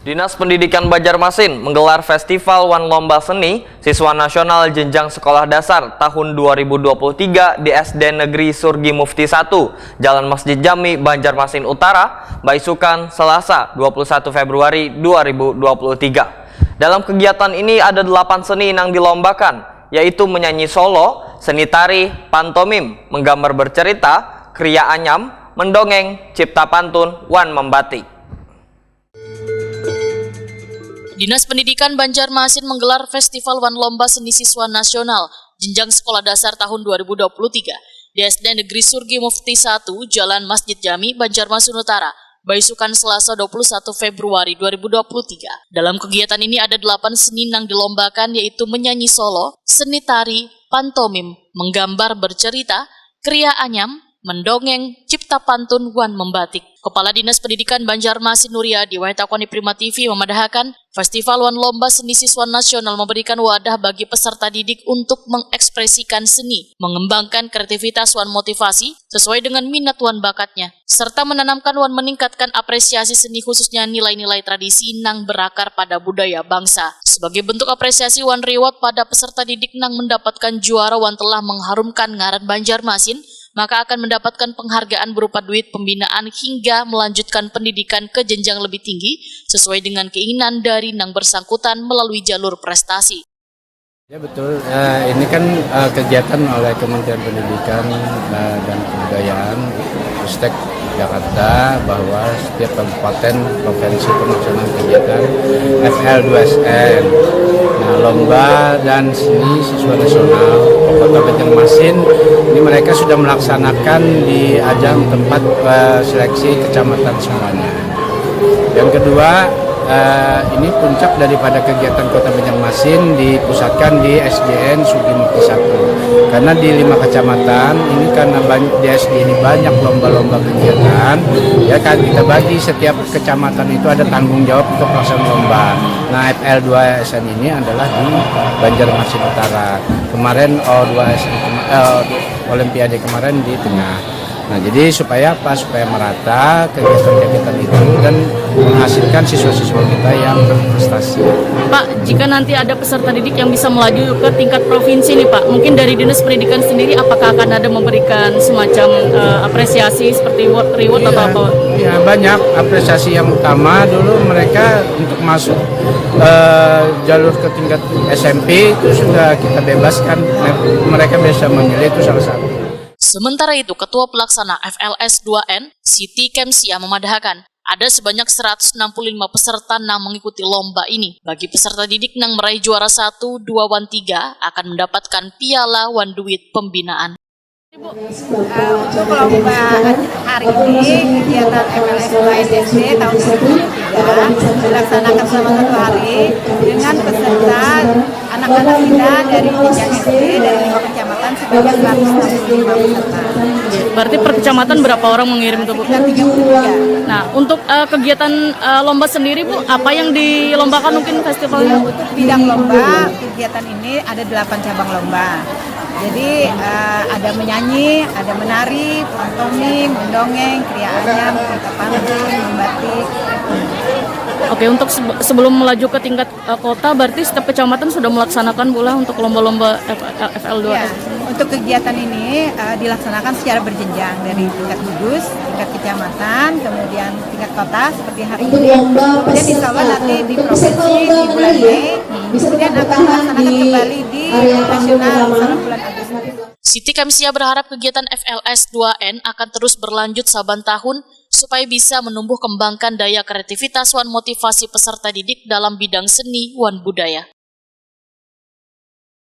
Dinas Pendidikan Banjarmasin menggelar Festival Wan Lomba Seni Siswa Nasional Jenjang Sekolah Dasar tahun 2023 di SD Negeri Surgi Mufti 1, Jalan Masjid Jami, Banjarmasin Utara, Baisukan, Selasa 21 Februari 2023. Dalam kegiatan ini ada 8 seni yang dilombakan, yaitu menyanyi solo, seni tari, pantomim, menggambar bercerita, kriya anyam, mendongeng, cipta pantun, wan membatik. Dinas Pendidikan Banjarmasin menggelar Festival Wan Lomba Seni Siswa Nasional Jenjang Sekolah Dasar tahun 2023 di SD Negeri Surgi Mufti 1, Jalan Masjid Jami, Banjarmasin Utara, Baisukan, Selasa 21 Februari 2023. Dalam kegiatan ini ada 8 seni yang dilombakan, yaitu menyanyi solo, seni tari, pantomim, menggambar bercerita, kriya anyam, mendongeng, cipta pantun, wan membatik. Kepala Dinas Pendidikan Banjarmasin Nuryadi Wahitakoni Prima TV memadahkan Festival Wan Lomba Seni Siswa Nasional memberikan wadah bagi peserta didik untuk mengekspresikan seni, mengembangkan kreativitas wan motivasi sesuai dengan minat wan bakatnya, serta menanamkan wan meningkatkan apresiasi seni khususnya nilai-nilai tradisi nang berakar pada budaya bangsa. Sebagai bentuk apresiasi wan reward pada peserta didik nang mendapatkan juara wan telah mengharumkan ngaran Banjarmasin, maka akan mendapatkan penghargaan berupa duit pembinaan hingga melanjutkan pendidikan ke jenjang lebih tinggi sesuai dengan keinginan dari nang bersangkutan melalui jalur prestasi. Ya betul, ini kan kegiatan oleh Kementerian Pendidikan dan Kebudayaan Ristek Jakarta, bahwa setiap kabupaten provinsi melaksanakan kegiatan FL2SN. Nah, lomba dan seni siswa nasional Kota Banjarmasin ini mereka sudah melaksanakan di ajang tempat seleksi kecamatan semuanya. Yang kedua, ini puncak daripada kegiatan Kota Banjarmasin dipusatkan di SDN Surgi Mufti 1. Karena di 5 kecamatan ini, karena di SD ini banyak lomba-lomba kegiatan, ya kan kita bagi setiap kecamatan itu ada tanggung jawab untuk pelaksanaan lomba. Nah, FL2SN ini adalah di Banjarmasin Utara. Kemarin O2SN Olimpiade kemarin di tengah. Nah, jadi supaya apa? Supaya merata kegiatan-kegiatan itu dan menghasilkan siswa-siswa kita yang berprestasi. Pak, jika nanti ada peserta didik yang bisa melaju ke tingkat provinsi nih Pak, mungkin dari Dinas Pendidikan sendiri apakah akan ada memberikan semacam apresiasi seperti reward atau apa? Ya, banyak apresiasi. Yang utama dulu mereka untuk masuk jalur ke tingkat SMP itu sudah kita bebaskan, mereka bisa memilih, itu salah satu. Sementara itu, Ketua Pelaksana FLS2N, Siti Kemsia memadahkan ada sebanyak 165 peserta yang mengikuti lomba ini. Bagi peserta didik yang meraih juara 1, 2, wan 3 akan mendapatkan piala wan duit pembinaan. Untuk lomba hari ini, kegiatan FLS2N SD tahun 2023 dilaksanakan selama 1 hari dengan peserta anak-anak kita dari jenjang SD dari 5 kecamatan sebanyak 165 peserta. Berarti per kecamatan berapa orang mengirim tuh Bu? 33. Nah, untuk kegiatan lomba sendiri Bu, apa yang dilombakan mungkin festivalnya? Untuk bidang lomba, kegiatan ini ada 8 cabang lomba. Jadi ada menyanyi, ada menari, pantomim, mendongeng, kriya anyam, cipta pantun, membatik. Oke, untuk sebelum melaju ke tingkat kota, berarti setiap kecamatan sudah melaksanakan pula untuk lomba-lomba FL2. Ya, untuk kegiatan ini dilaksanakan secara berjenjang dari tingkat gugus, tingkat kecamatan, kemudian tingkat kota seperti hari ini. Kemudian insya Allah nanti di provinsi di bulan Mei, kemudian akan dilaksanakan kembali di nasional selama bulan Agustus. Siti Kemsia berharap kegiatan FLS2N akan terus berlanjut saban tahun supaya bisa menumbuh kembangkan daya kreativitas wan motivasi peserta didik dalam bidang seni wan budaya.